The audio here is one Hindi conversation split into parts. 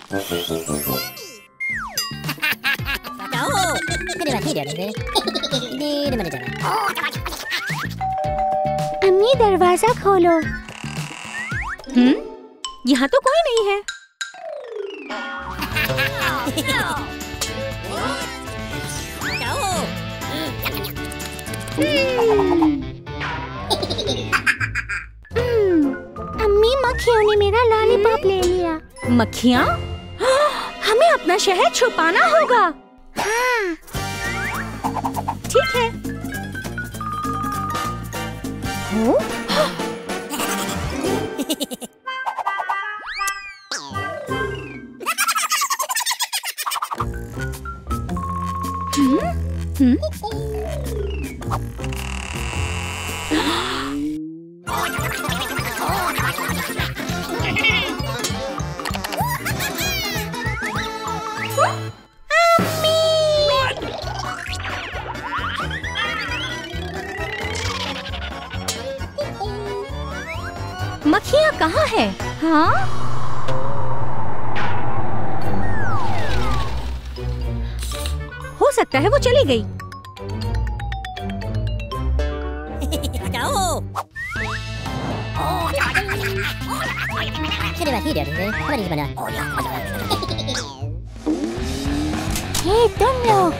अम्मी दरवाजा खोलो। यहाँ तो कोई नहीं है। अम्मी मक्खियों ने मेरा लॉलीपॉप ले लिया। मक्खियाँ? हमें अपना शहर छुपाना होगा। हाँ। ठीक है। मक्खियाँ कहाँ है? हाँ? हो सकता है वो चली गई। हे तुम लोग,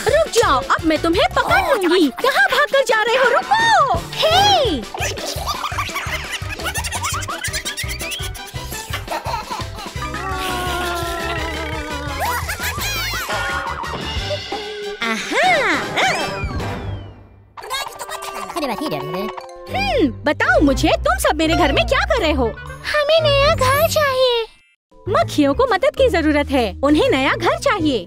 रुक जाओ, अब मैं तुम्हें पकड़ लूंगी। कहाँ भागकर जा रहे हो? रुको! हे! बताओ मुझे, तुम सब मेरे घर में क्या कर रहे हो? हमें नया घर चाहिए। मक्खियों को मदद की जरूरत है, उन्हें नया घर चाहिए।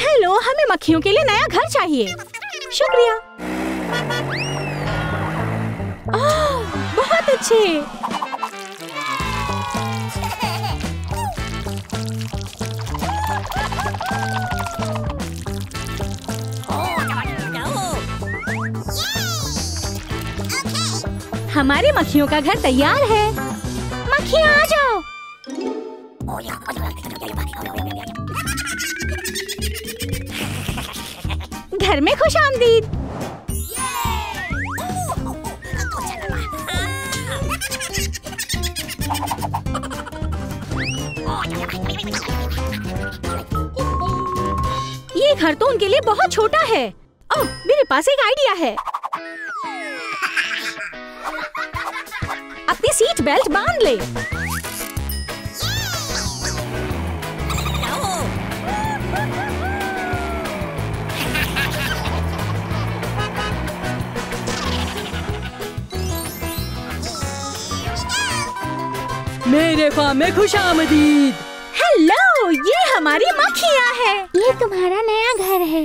हेलो, हमें मक्खियों के लिए नया घर चाहिए। शुक्रिया। बहुत अच्छे। हमारी मक्खियों का घर तैयार है। मक्खियाँ आ जाओ। घर में खुशामदीद। ये घर तो उनके लिए बहुत छोटा है। ओह, मेरे पास एक आइडिया है। अपनी सीट बेल्ट बांध ले। मेरे फार्म में खुशामदीद। हेलो, ये हमारी मक्खियाँ हैं। ये तुम्हारा नया घर है।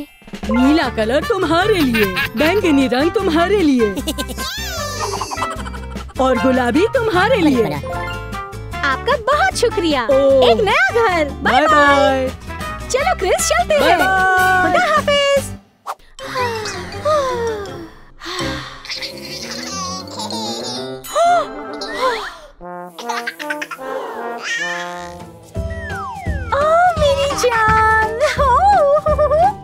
नीला कलर तुम्हारे लिए, बैंगनी रंग तुम्हारे लिए और गुलाबी तुम्हारे लिए। आपका बहुत शुक्रिया। एक नया घर। Bye bye. चलो क्रिस, चलते हैं। खुदा हाफिज। ओह मेरी जान,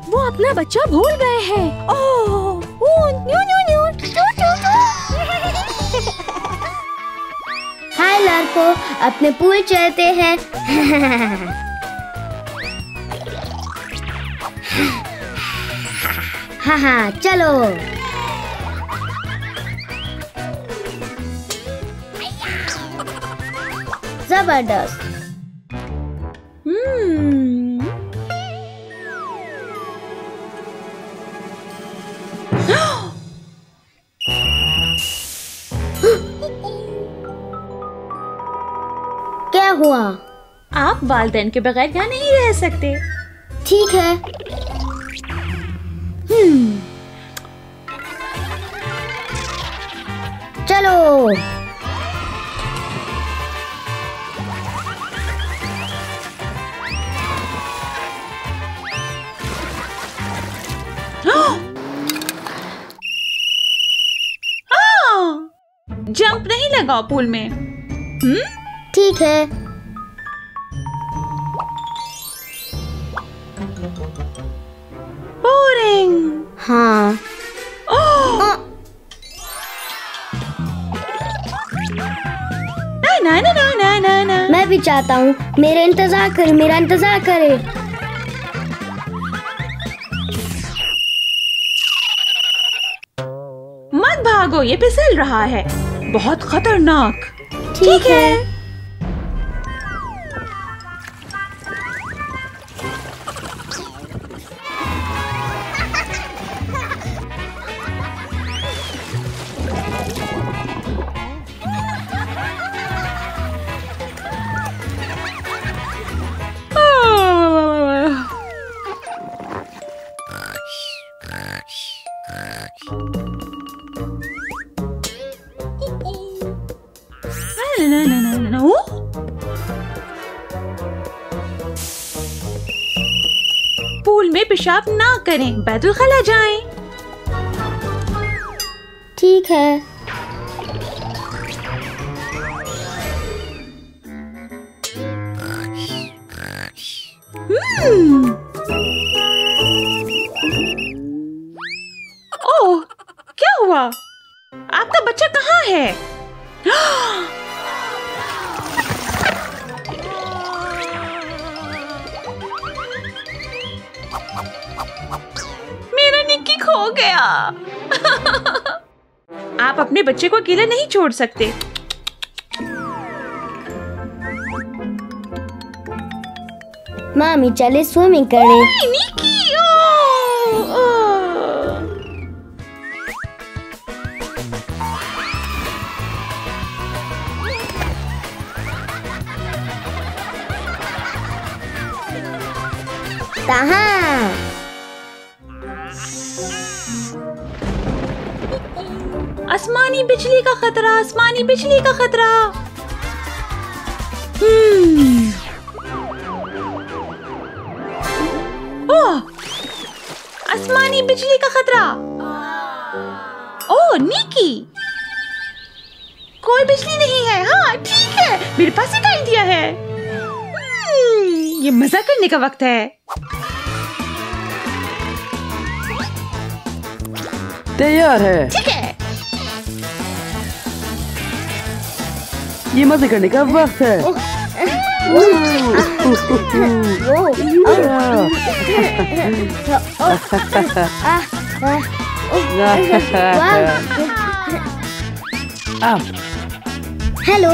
वो अपना बच्चा भूल गए हैं। ओह, न्यू न्यू न्यू। हाय लड़कों, अपने पूल चलते हैं। हाँ हाँ, चलो। जबरदस्त। क्या हुआ? आप वालिदैन के बगैर यहाँ नहीं रह सकते। ठीक है। चलो। जंप नहीं लगाओ पूल में। ठीक है। बोरिंग। हाँ। ना ना ना ना ना ना। मैं भी चाहता हूँ। मेरा इंतजार करे। मत भागो, ये फिसल रहा है, बहुत खतरनाक। ठीक है। पूल में पेशाब ना करें, बैतुल खला जाएं। ठीक है। ओह, क्या हुआ? आपका बच्चा कहाँ है? मेरा निक्की खो गया। आप अपने बच्चे को अकेला नहीं छोड़ सकते। मामी चले स्विमिंग करें। निक्की, कहाँ? आसमानी बिजली का खतरा, आसमानी बिजली का खतरा। ओह, आसमानी बिजली का खतरा। ओह निकी, कोई बिजली नहीं है। हाँ ठीक है, मेरे पास एक आइडिया है। ये मजा करने का वक्त है। तैयार है। ठीक है। ये मजे करने का वक्त है। हेलो।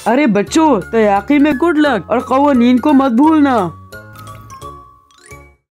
अरे बच्चों, तैयाकी में गुड लक और कवानीन को मत भूलना।